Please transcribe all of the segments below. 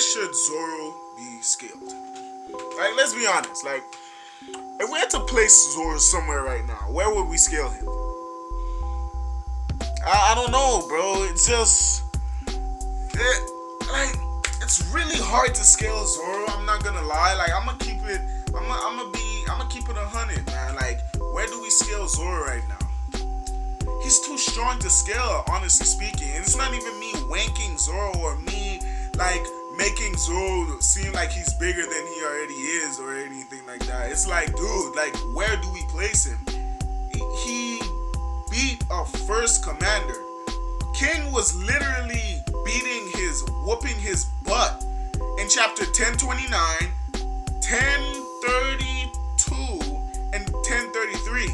should Zoro be scaled? Like, let's be honest. Like, if we had to place Zoro somewhere right now, where would we scale him? I don't know, bro. It's just it's really hard to scale Zoro. I'm not gonna lie. Like, I'm gonna keep it 100, man. Like, where do we scale Zoro right now? He's too strong to scale, honestly speaking. And it's not even me wanking Zoro or me like making Zoro seem like he's bigger than he already is or anything like that. It's like, dude, like, where do we place him? He beat a first commander. King was literally whooping his butt in chapter 1029, 1032, and 1033.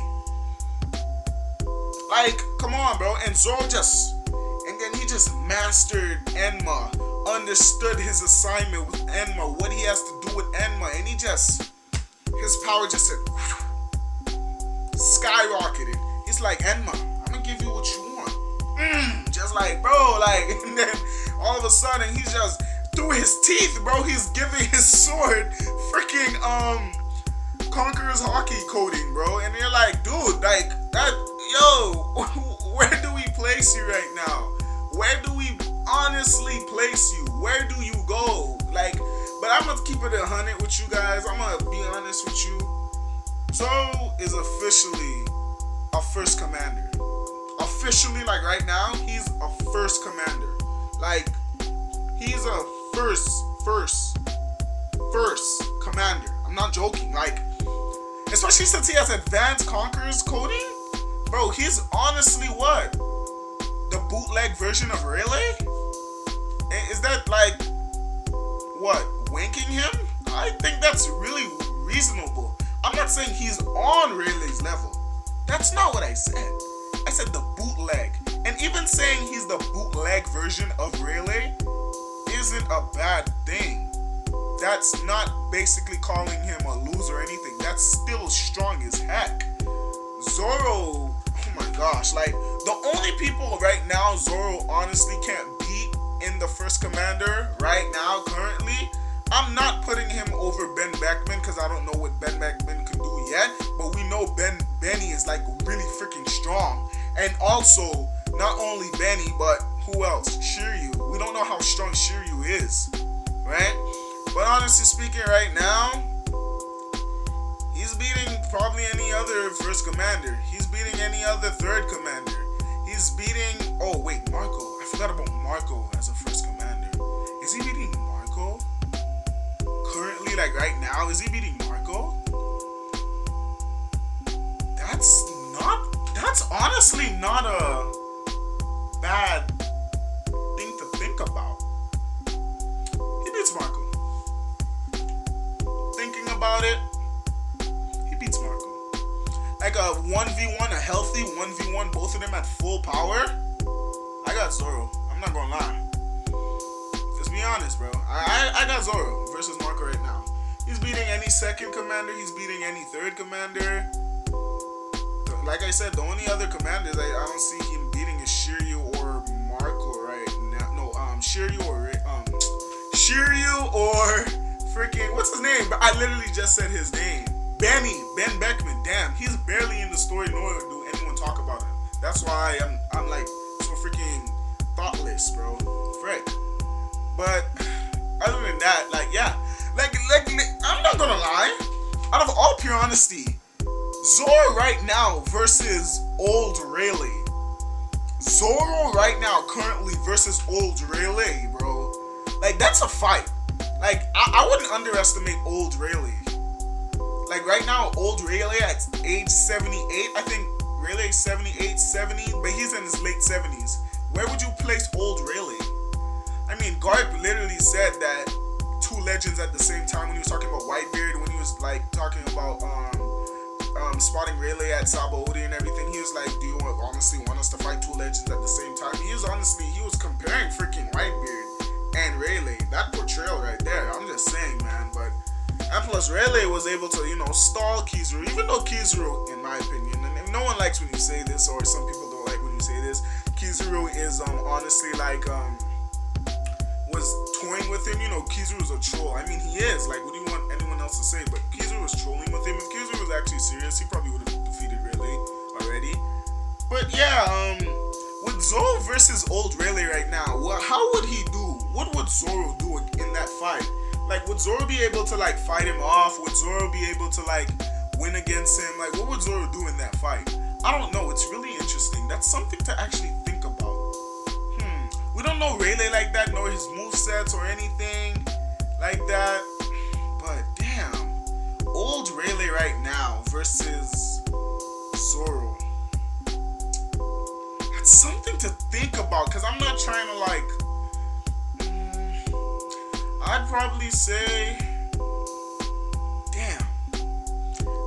Like, come on, bro. And Zoro and then he just mastered Enma, understood his assignment with Enma, what he has to do with Enma, and his power just said, skyrocketed. He's like, Enma, I'm gonna give you what you want. Just like, bro, like, and then all of a sudden he's just through his teeth, bro. He's giving his sword freaking Conqueror's hockey coating, bro. And you're like, dude, like that, yo, where do we place you right now? Where do we honestly place you? Where do you go? Like, but I'm gonna keep it 100 with you guys. I'm gonna be honest with you. Zoro is officially a first commander. Officially, like right now, he's a first commander. Like, he's a first commander. I'm not joking. Like, especially since he has advanced Conqueror's coding, bro. He's honestly what? The bootleg version of Rayleigh? Is that like what? Winking him? I think that's really reasonable. I'm not saying he's on Rayleigh's level. That's not what I said. I said the bootleg. And even saying he's the bootleg version of Rayleigh isn't a bad thing. That's not basically calling him a loser or anything. That's still strong as heck. Zoro, oh my gosh, like, the only people right now Zoro honestly can't beat in the first commander right now, currently, I'm not putting him over Ben Beckman because I don't know what Ben Beckman can do yet, but we know Benny is like really freaking strong. And also, not only Benny, but who else? Shiryu. We don't know how strong Shiryu is, right? But honestly speaking, right now, he's beating probably any other first commander. He's beating any other third commander. He's beating, oh wait, Marco. I forgot about Marco as a first commander. Is he beating Marco? Currently, like right now, is he beating Marco? That's honestly not a bad thing to think about. He beats Marco. Thinking about it, he beats Marco. Like a 1v1, a healthy 1v1, both of them at full power. I got Zoro. I'm not gonna lie. Let's be honest, bro. I got Zoro versus Marco right now. He's beating any second commander. He's beating any third commander. Like I said, the only other commanders I don't see him beating is Shiryu or Marco right now. No, Shiryu or freaking, what's his name? I literally just said his name. Ben Beckman. Damn, he's barely in the story, nor do anyone talk about him. That's why I'm like so freaking thoughtless, bro. Frick. But other than that, like, yeah, like I'm not gonna lie. Out of all pure honesty, Zoro right now versus old Rayleigh. Zoro right now currently versus old Rayleigh, bro. Like, that's a fight. Like, I wouldn't underestimate old Rayleigh. Like, right now, old Rayleigh at age 78, I think Rayleigh's 78, 70, but he's in his late 70s. Where would you place old Rayleigh? I mean, Garp literally said that two legends at the same time when he was talking about Whitebeard, when he was, like, talking about, spotting Rayleigh at Sabaody and everything. He was like, do you honestly want us to fight two legends at the same time? He was comparing freaking Whitebeard and Rayleigh. That portrayal right there, I'm just saying, man. But, and plus Rayleigh was able to, stall Kizaru, even though Kizaru, in my opinion, and no one likes when you say this, or some people don't like when you say this, Kizaru is honestly like was toying trolling with him. You know, Kizaru's a troll. I mean, he is. Like, what do you want anyone else to say? But Kizaru was trolling with him. If Kizaru was actually serious, he probably would have defeated Rayleigh already. But yeah, with Zoro versus old Rayleigh right now, how would he do? What would Zoro do in that fight? Like, would Zoro be able to, like, fight him off? Would Zoro be able to, like, win against him? Like, what would Zoro do in that fight? I don't know. It's really interesting. That's something to actually think about. We don't know Rayleigh like that, nor his movesets or anything like that. But, damn. Old Rayleigh right now versus Zoro. That's something to think about, because I'm not trying to, like... I'd probably say, damn,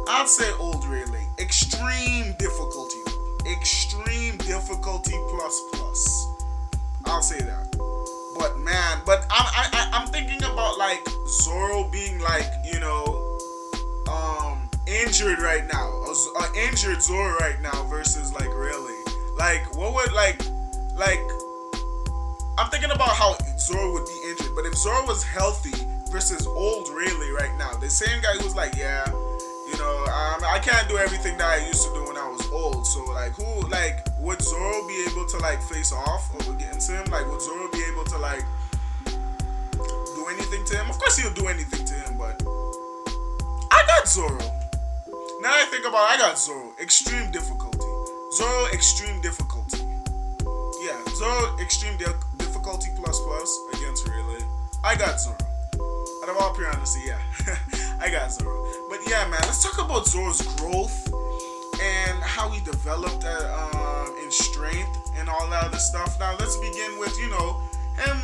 I'd say old Rayleigh. Extreme difficulty. Extreme difficulty plus. I'll say that. But man, I'm thinking about like Zoro being like, you know, injured right now. Injured Zoro right now versus like Rayleigh. Like, what would like I'm thinking about how Zoro would be injured, but if Zoro was healthy versus old Rayleigh right now, the same guy who's like, yeah, you know, I can't do everything that I used to do when I was old. So like, would Zoro be able to like face off against him? Like, would Zoro be able to like do anything to him? Of course he'll do anything to him, but I got Zoro. Now that I think about it, I got Zoro. Extreme difficulty. Zoro extreme difficulty. Yeah, Zoro extreme difficulty plus against Rayleigh. I got Zoro. Out of all pure honesty, yeah. I got Zoro. But yeah, man, let's talk about Zoro's growth and how he developed in strength and all that other stuff. Now, let's begin with, you know, him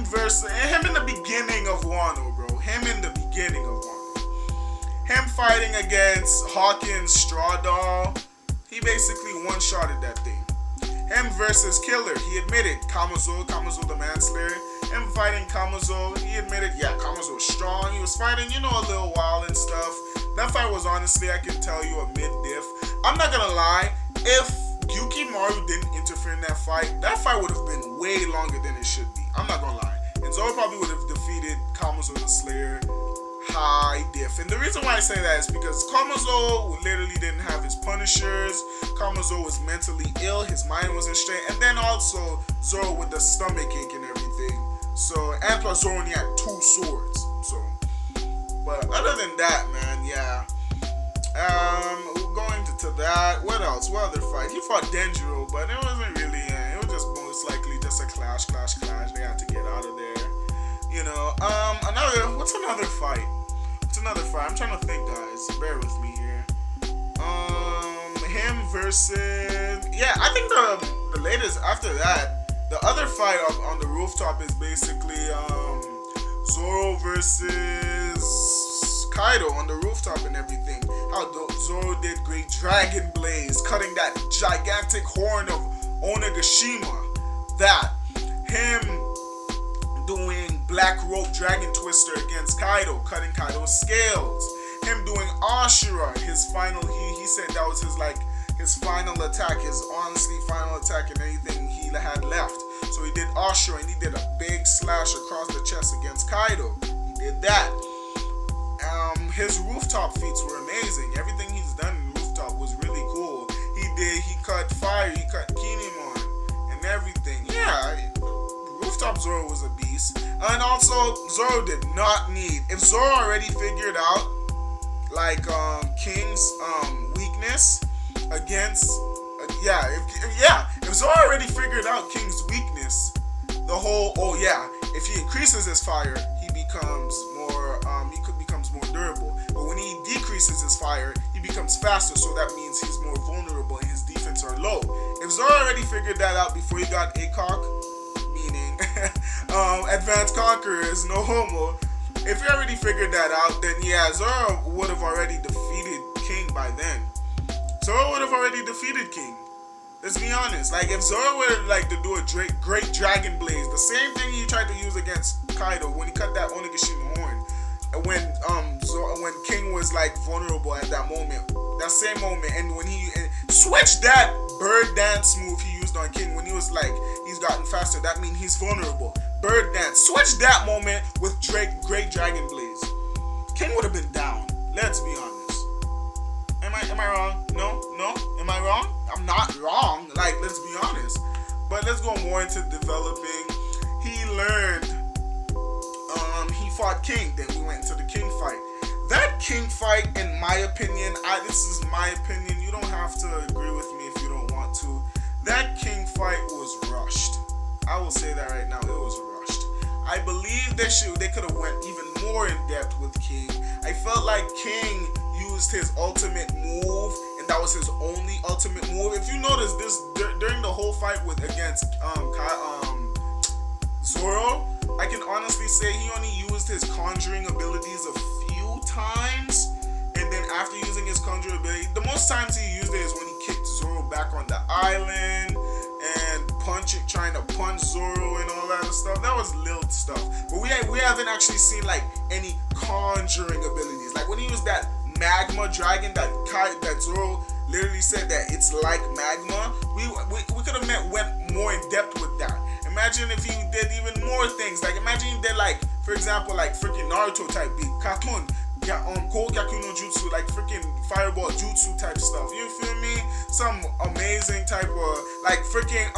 in the beginning of Wano, bro. Him in the beginning of Wano. Him fighting against Hawkins' Straw Doll. He basically one-shotted that thing. Him versus Killer, he admitted Kamuzu the Manslayer. Him fighting Kamuzu, he admitted, yeah, Kamuzu was strong. He was fighting, you know, a little while and stuff. That fight was honestly, I can tell you, a mid-diff. I'm not gonna lie, if Yukimaru didn't interfere in that fight would have been way longer than it should be. I'm not gonna lie. And Zoro probably would have defeated Kamuzu the Slayer high diff. And the reason why I say that is because Kamuzu literally didn't have his punishers. Kamuzu was mentally ill, his mind wasn't straight, and then also Zoro with the stomach ache and everything. So, and plus Zoro only had 2 swords. So, but other than that, man, yeah. Going to that, what else? What other fight? He fought Denjiro, but it wasn't really, it was just most likely just a clash. They had to get out of there. You know, what's another fight? I'm trying to think, guys. Bear with me here. Him versus, yeah, I think the latest after that, the other fight on the rooftop is basically Zoro versus Kaido on the rooftop and everything. How Zoro did great Dragon Blaze, cutting that gigantic horn of onigashima. That him doing Black Rope Dragon Twister against Kaido, cutting Kaido's scales. Him doing Ashura, his final, he said that was his final attack, his honestly final attack and anything he had left. So he did Ashura and he did a big slash across the chest against Kaido. He did that. His rooftop feats were amazing. Everything he's done in rooftop was really cool. He cut fire, he cut Kinemon and everything. Yeah, rooftop Zoro was a beast. And also, Zoro did not need, if Zoro already figured out like King's weakness against if Zoro already figured out King's weakness, the whole if he increases his fire, he becomes more more durable. But when he decreases his fire, he becomes faster, so that means he's more vulnerable and his defense are low. If Zoro already figured that out before he got ACOG, meaning Advanced Conquerors, no homo. If he already figured that out, then yeah, Zoro would have already defeated King by then. Zoro would have already defeated King. Let's be honest. Like, if Zoro were like to do a great Dragon Blaze, the same thing he tried to use against Kaido when he cut that onigashima horn, when King was like vulnerable at that moment, that same moment, and when he switched that bird dance move he used on King when he was like he's gotten faster, that means he's vulnerable. Bird dance. Switch that moment with Great Dragon Blaze. King would have been down. Let's be honest. Am I wrong? No? Am I wrong? I'm not wrong. Like, let's be honest. But let's go more into developing. He learned. He fought King. Then we went into the King fight. That King fight, in my opinion, this is my opinion. You don't have to agree with me if you don't want to. That King fight was rushed. I will say that right now. It was rushed. I believe they could have went even more in depth with King. I felt like King used his ultimate move, and that was his only ultimate move. If you notice this during the whole fight against Zoro, I can honestly say he only used his conjuring abilities a few times, and then after using his conjuring ability, the most times he used it is when he kicked Zoro back on the island and trying to punch Zoro and all that stuff. That was little stuff, but we haven't actually seen like any conjuring abilities. Like when he used that magma dragon that Zoro literally said that it's like magma. We could have went more in depth with that. Imagine if he did even more things. Like imagine he did like, for example, like freaking Naruto type beat, Katun, Kogyaku no Jutsu, like freaking fireball jutsu type stuff. You feel me? Some amazing type of like freaking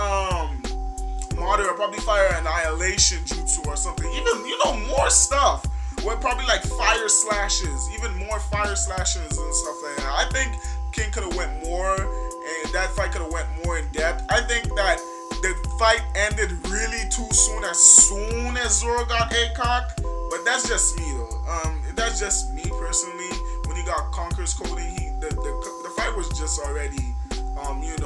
Madara probably fire annihilation jutsu or something. Even more stuff. With probably like fire slashes, even more fire slashes and stuff like that. I think King could have went more, and that fight could have went more in depth. I think that the fight ended really too soon as Zoro got ACOG, but that's just me though. That's just me personally. When he got Conqueror's coding, the fight was just already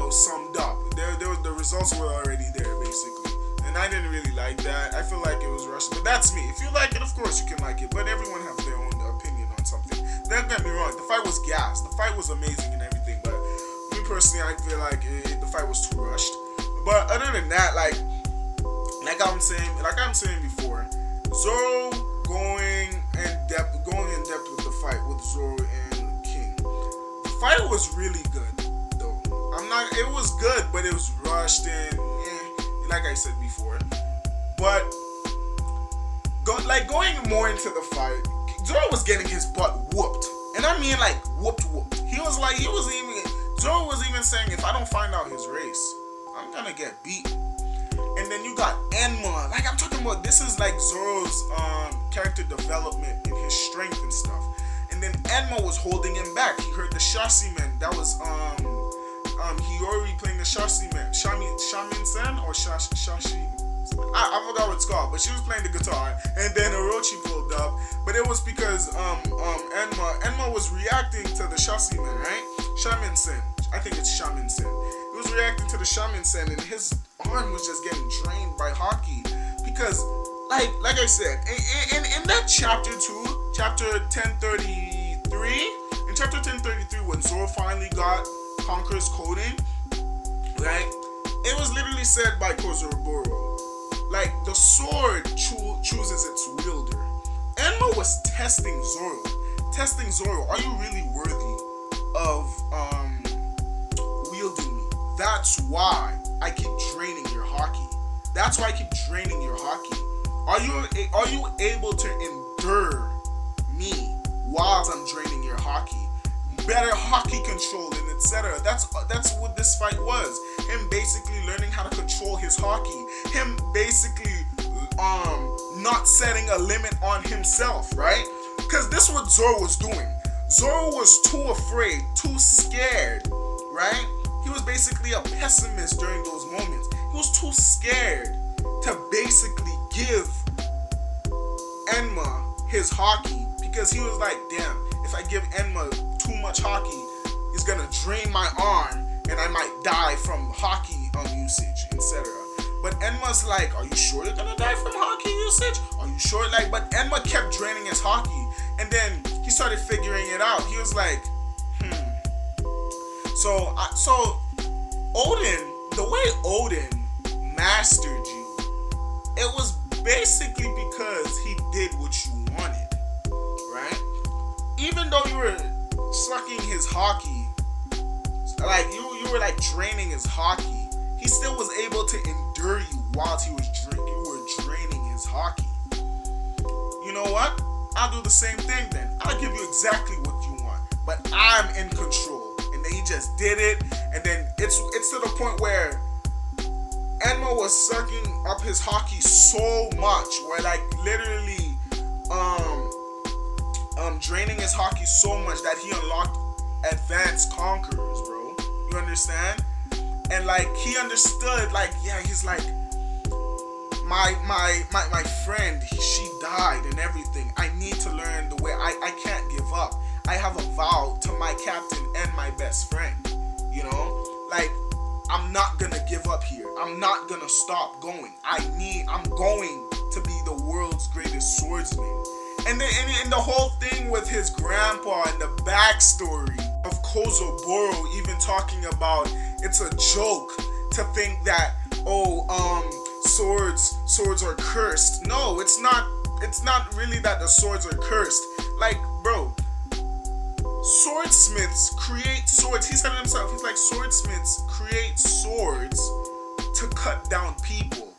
summed up. The results were already there basically. And I didn't really like that. I feel like it was rushed. But that's me. If you like it, of course you can like it. But everyone has their own opinion on something. Don't get me wrong. The fight was gas. The fight was amazing and everything. But me personally, I feel like the fight was too rushed. But other than that, like I'm saying before, Zoro going in depth with the fight with Zoro and King. The fight was really good, though. It was good, but it was rushed and like I said before. But going more into the fight, Zoro was getting his butt whooped. And I mean like whooped. Zoro was even saying, if I don't find out his race, I'm gonna get beat. And then you got Enma. Like I'm talking about, this is like Zoro's character development and his strength and stuff. And then Enma was holding him back. He heard the Shashimen. That was Hiyori playing the Shashimen. Shamin-sen or Shashi. I forgot what it's called, but she was playing the guitar, and then Orochi pulled up. But it was because Enma was reacting to the Shashimen, right? Shamin-sen. I think it's Shamin-sen. He was reacting to the Shamin-sen, and his arm was just getting drained by Haki. Because, like I said, in that chapter 2, chapter 1033, in chapter 1033, when Zoro finally got Conqueror's coding, right? It was literally said by Kozoroboro, like the sword chooses its wielder. Enma was testing Zoro. Are you really worthy of wielding me? That's why I keep draining your Haki. Are you able to endure me while I'm draining your Haki? Better Haki control and etc. That's what this fight was. Him basically learning how to control his Haki. Him basically not setting a limit on himself, right? Because this is what Zoro was doing. Zoro was too afraid, too scared, right? He was basically a pessimist during those moments. He was too scared to basically give Enma his Haki, because he was like, damn, if I give Enma too much Haki, he's gonna drain my arm and I might die from Haki usage, etc. But Enma's like, are you sure you're gonna die from Haki usage? Are you sure? But Enma kept draining his Haki, and then he started figuring it out. He was like, So Odin, the way Odin mastered you, it was basically because he did what you wanted, right? Even though you were sucking his Haki, like you were like draining his Haki, he still was able to endure you while you were draining his Haki. I'll do the same thing then. I'll give you exactly what you want, but I'm in control. And then he just did it, and then it's to the point where Enma was sucking up his hockey so much, where like literally draining his hockey so much that he unlocked advanced conquerors, bro. You understand? And like he understood, like, yeah, he's like, my friend, she died and everything. I need to learn the way. I can't give up. I have a vow to my captain and my best friend. You know, like, I'm not gonna give up here. I'm not gonna stop going. I'm going to be the world's greatest swordsman. And then and the whole thing with his grandpa and the backstory of Kozoboro even talking about it's a joke to think that swords are cursed. No, it's not really that the swords are cursed. Like, bro, swordsmiths create swords. He said it himself. He's like, swordsmiths create swords to cut down people.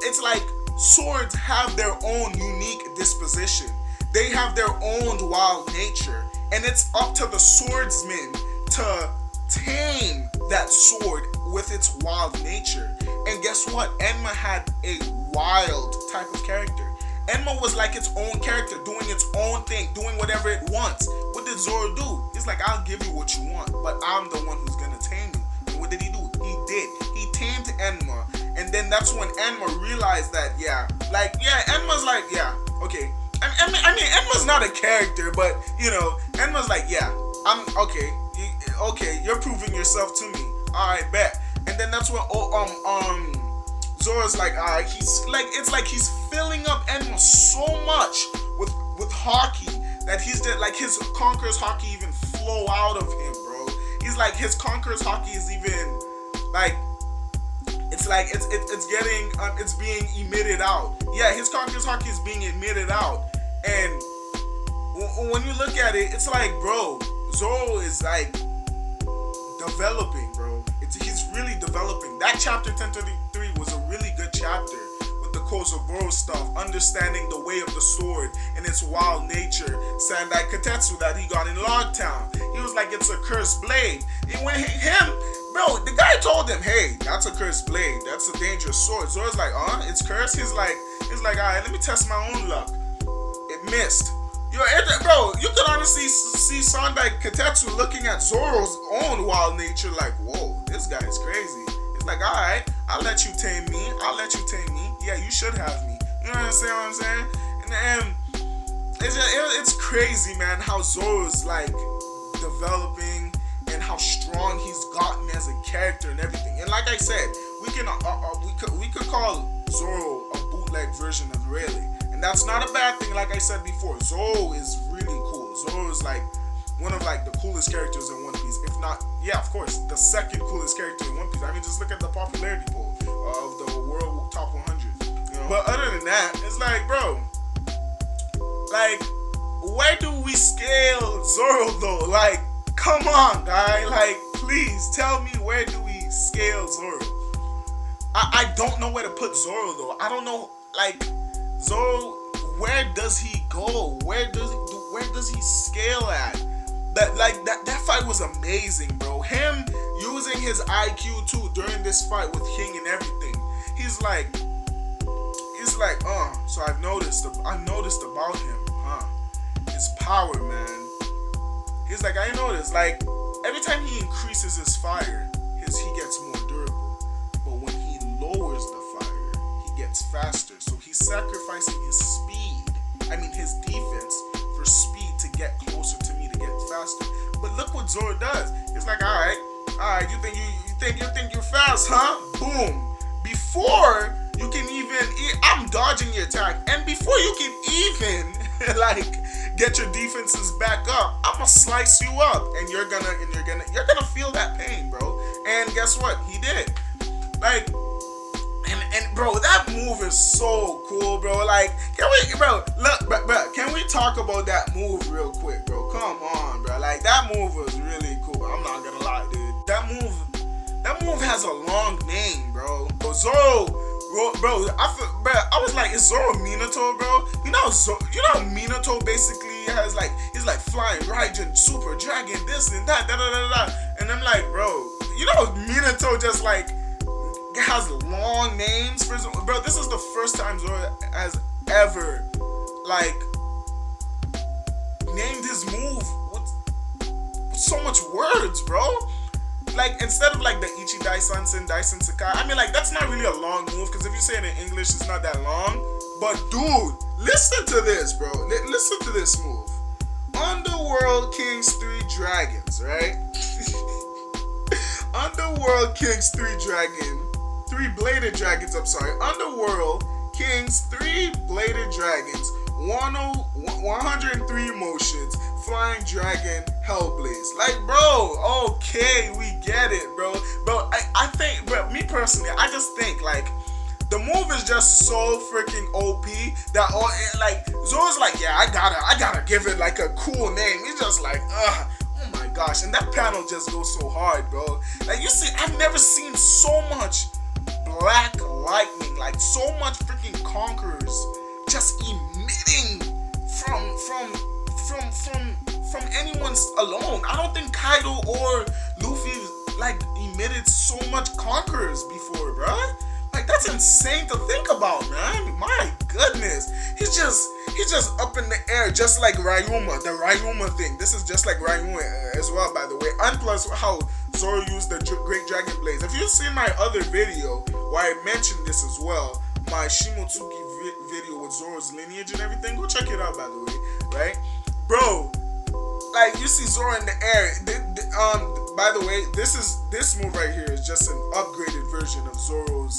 It's like swords have their own unique disposition. They have their own wild nature. And it's up to the swordsman to tame that sword with its wild nature. And guess what? Enma had a wild type of character. Enma was like its own character, doing its own thing, doing whatever it wants. What did Zoro do? He's like, I'll give you what you want, but I'm the one who's gonna tame you. And what did he do? He did. He tamed Enma. And then that's when Enma realized that, Enma's like, okay. I mean, Enma's not a character, but, you know, Enma's like, I'm, okay, you're proving yourself to me. Alright, bet. And then that's when, Zoro's like, it's like he's filling up Enma so much with hockey that he's like his Conqueror's hockey even flow out of him, bro. He's like, his Conqueror's hockey is even, like, it's like, it's being emitted out. Yeah, his Conqueror's hockey is being emitted out. And when you look at it, it's like, bro, Zoro is like developing, bro. He's really developing. That chapter 1033 was a really good chapter with the Kozoboro stuff, understanding the way of the sword and its wild nature. Sandai Katetsu that he got in Logtown. He was like, it's a cursed blade. And when bro, the guy told him, hey, that's a cursed blade. That's a dangerous sword. Zoro's like, it's cursed? He's like, alright, let me test my own luck. It missed. Bro, you could honestly see Sandai Katetsu looking at Zoro's own wild nature like, whoa, this guy is crazy. It's like, alright, I'll let you tame me. Yeah, you should have me. You know what I'm saying? And it's crazy, man, how Zoro's like developing and how strong he's gotten as a character and everything. And like I said, we could call Zoro a bootleg version of Rayleigh. That's not a bad thing. Like I said before, Zoro is really cool. Zoro is like one of like the coolest characters in One Piece, if not, of course, the second coolest character in One Piece. I mean, just look at the popularity poll of the world top 100. You know? But other than that, it's like, bro, like, where do we scale Zoro though? Like, come on, guy. Like, please tell me, where do we scale Zoro? I don't know where to put Zoro though. I don't know, like, Zoro, where does he go? Where does he scale at? That fight was amazing, bro. Him using his IQ too during this fight with King and everything. He's like, so I've noticed about him, his power, man. He's like, I noticed, like, every time he increases his fire, he gets more durable. But when he lowers the fire, he gets faster. So he's sacrificing his his defense for speed to get closer to me, to get faster. But look what Zoro does. It's like, alright, you think you're fast, huh? Boom. Before you can even, I'm dodging your attack, and before you can even like get your defenses back up, I'ma slice you up, and you're gonna feel that pain, bro. And guess what? He did. Like, and bro, that move is so cool, bro. Like, can we talk about that move real quick, bro? Come on, bro. Like, that move was really cool. I'm not gonna lie, dude. That move has a long name, bro. Zoro, bro. I was like, is Zoro Minato, bro? You know, Minato basically has like, he's like flying, Raijin, super, dragon, this and that, da da da da. And I'm like, bro, you know Minato just like has long names for Zoro. Bro, this is the first time Zoro has ever like named his move with so much words, bro. Like, instead of like the Ichi Daisansen, Daisen Sakai, I mean, like, that's not really a long move, because if you say it in English, it's not that long. But dude, listen to this, bro. Listen to this move. Underworld Kings 3 Dragons, right? Underworld Kings 3 Bladed Dragons, I'm sorry. Underworld Kings 3 Bladed Dragons, 103 emotions, Flying Dragon, Hellblaze. Like, bro, okay, we get it, bro. Bro, I think, bro, me personally, I just think, like, the move is just so freaking OP that, like, Zoro's like, yeah, I gotta give it, like, a cool name. He's just like, oh my gosh. And that panel just goes so hard, bro. Like, you see, I've never seen so much black lightning, like, so much freaking conquerors just emitting from anyone's alone. I don't think Kaido or Luffy like emitted so much conquerors before, bruh. Like, that's insane to think about, man. My goodness. He's just up in the air, just like Ryuma, the Ryuma thing. This is just like Ryuma as well, by the way. And plus how Zoro used the Great Dragon Blaze. If you've seen my other video where I mentioned this as well, my Shimotsuki video with Zoro's lineage and everything, go check it out, by the way, right? Bro, like, you see Zoro in the air. By the way, this move right here is just an upgraded version of Zoro's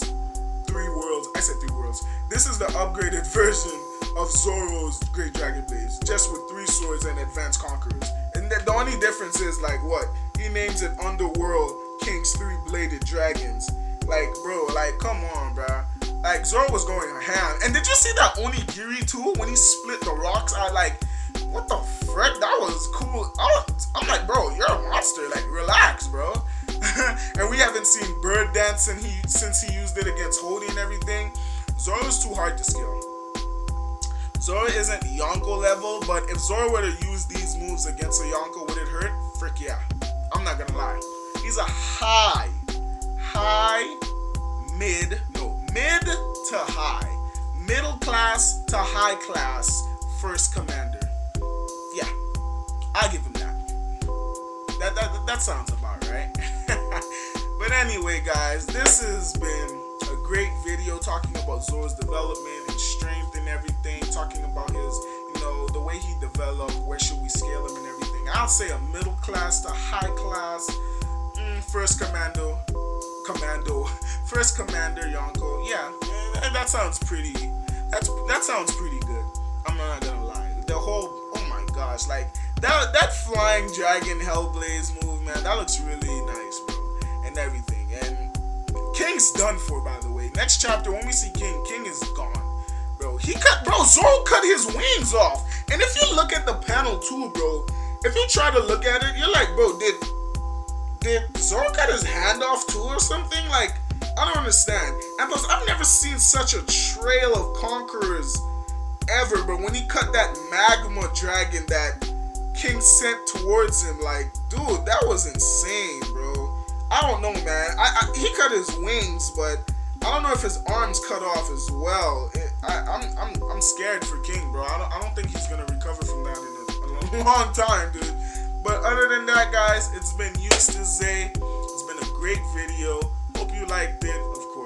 3 worlds. I said 3 worlds. This is the upgraded version of Zoro's Great Dragon Blaze, just with 3 swords and advanced conquerors. And the only difference is, like, what? He names it Underworld Kings 3 Bladed Dragons. Like, bro, like, come on, bro. Like, Zoro was going ham. And did you see that Onigiri too? When he split the rocks out, like, what the frick? That was cool. I'm like, bro, you're a monster. Like, relax, bro. And we haven't seen Bird Dance since he used it against Hody and everything. Zoro's too hard to scale. Zoro isn't Yonko level, but if Zoro were to use these moves against a Yonko, would it hurt? Frick yeah. I'm not gonna lie. He's a mid to high, middle class to high class first commander. Yeah, I'll give him that. That sounds about right. But anyway, guys, this has been a great video talking about Zoro's development and strength and everything, talking about his, the way he developed, where should we scale him and everything. I'll say a middle class to high class first commander Yonko. Yeah, that sounds pretty. That sounds pretty good. I'm not gonna lie. The whole, oh my gosh, like that flying dragon Hellblaze move, man, that looks really nice, bro, and everything. And King's done for, by the way. Next chapter, when we see King is gone, bro. Zoro cut his wings off. And if you look at the panel too, bro, if you try to look at it, you're like, bro, did Zoro cut his hand off too or something? Like, I don't understand. And plus, I've never seen such a trail of conquerors ever, but when he cut that magma dragon that King sent towards him, like, dude, that was insane, bro. I don't know, man. He cut his wings, but I don't know if his arms cut off as well. I'm scared for King, bro. I don't think he's gonna recover from that in a long time, dude. But other than that, guys, it's been Eustace Zay. It's been a great video. Hope you liked it, of course.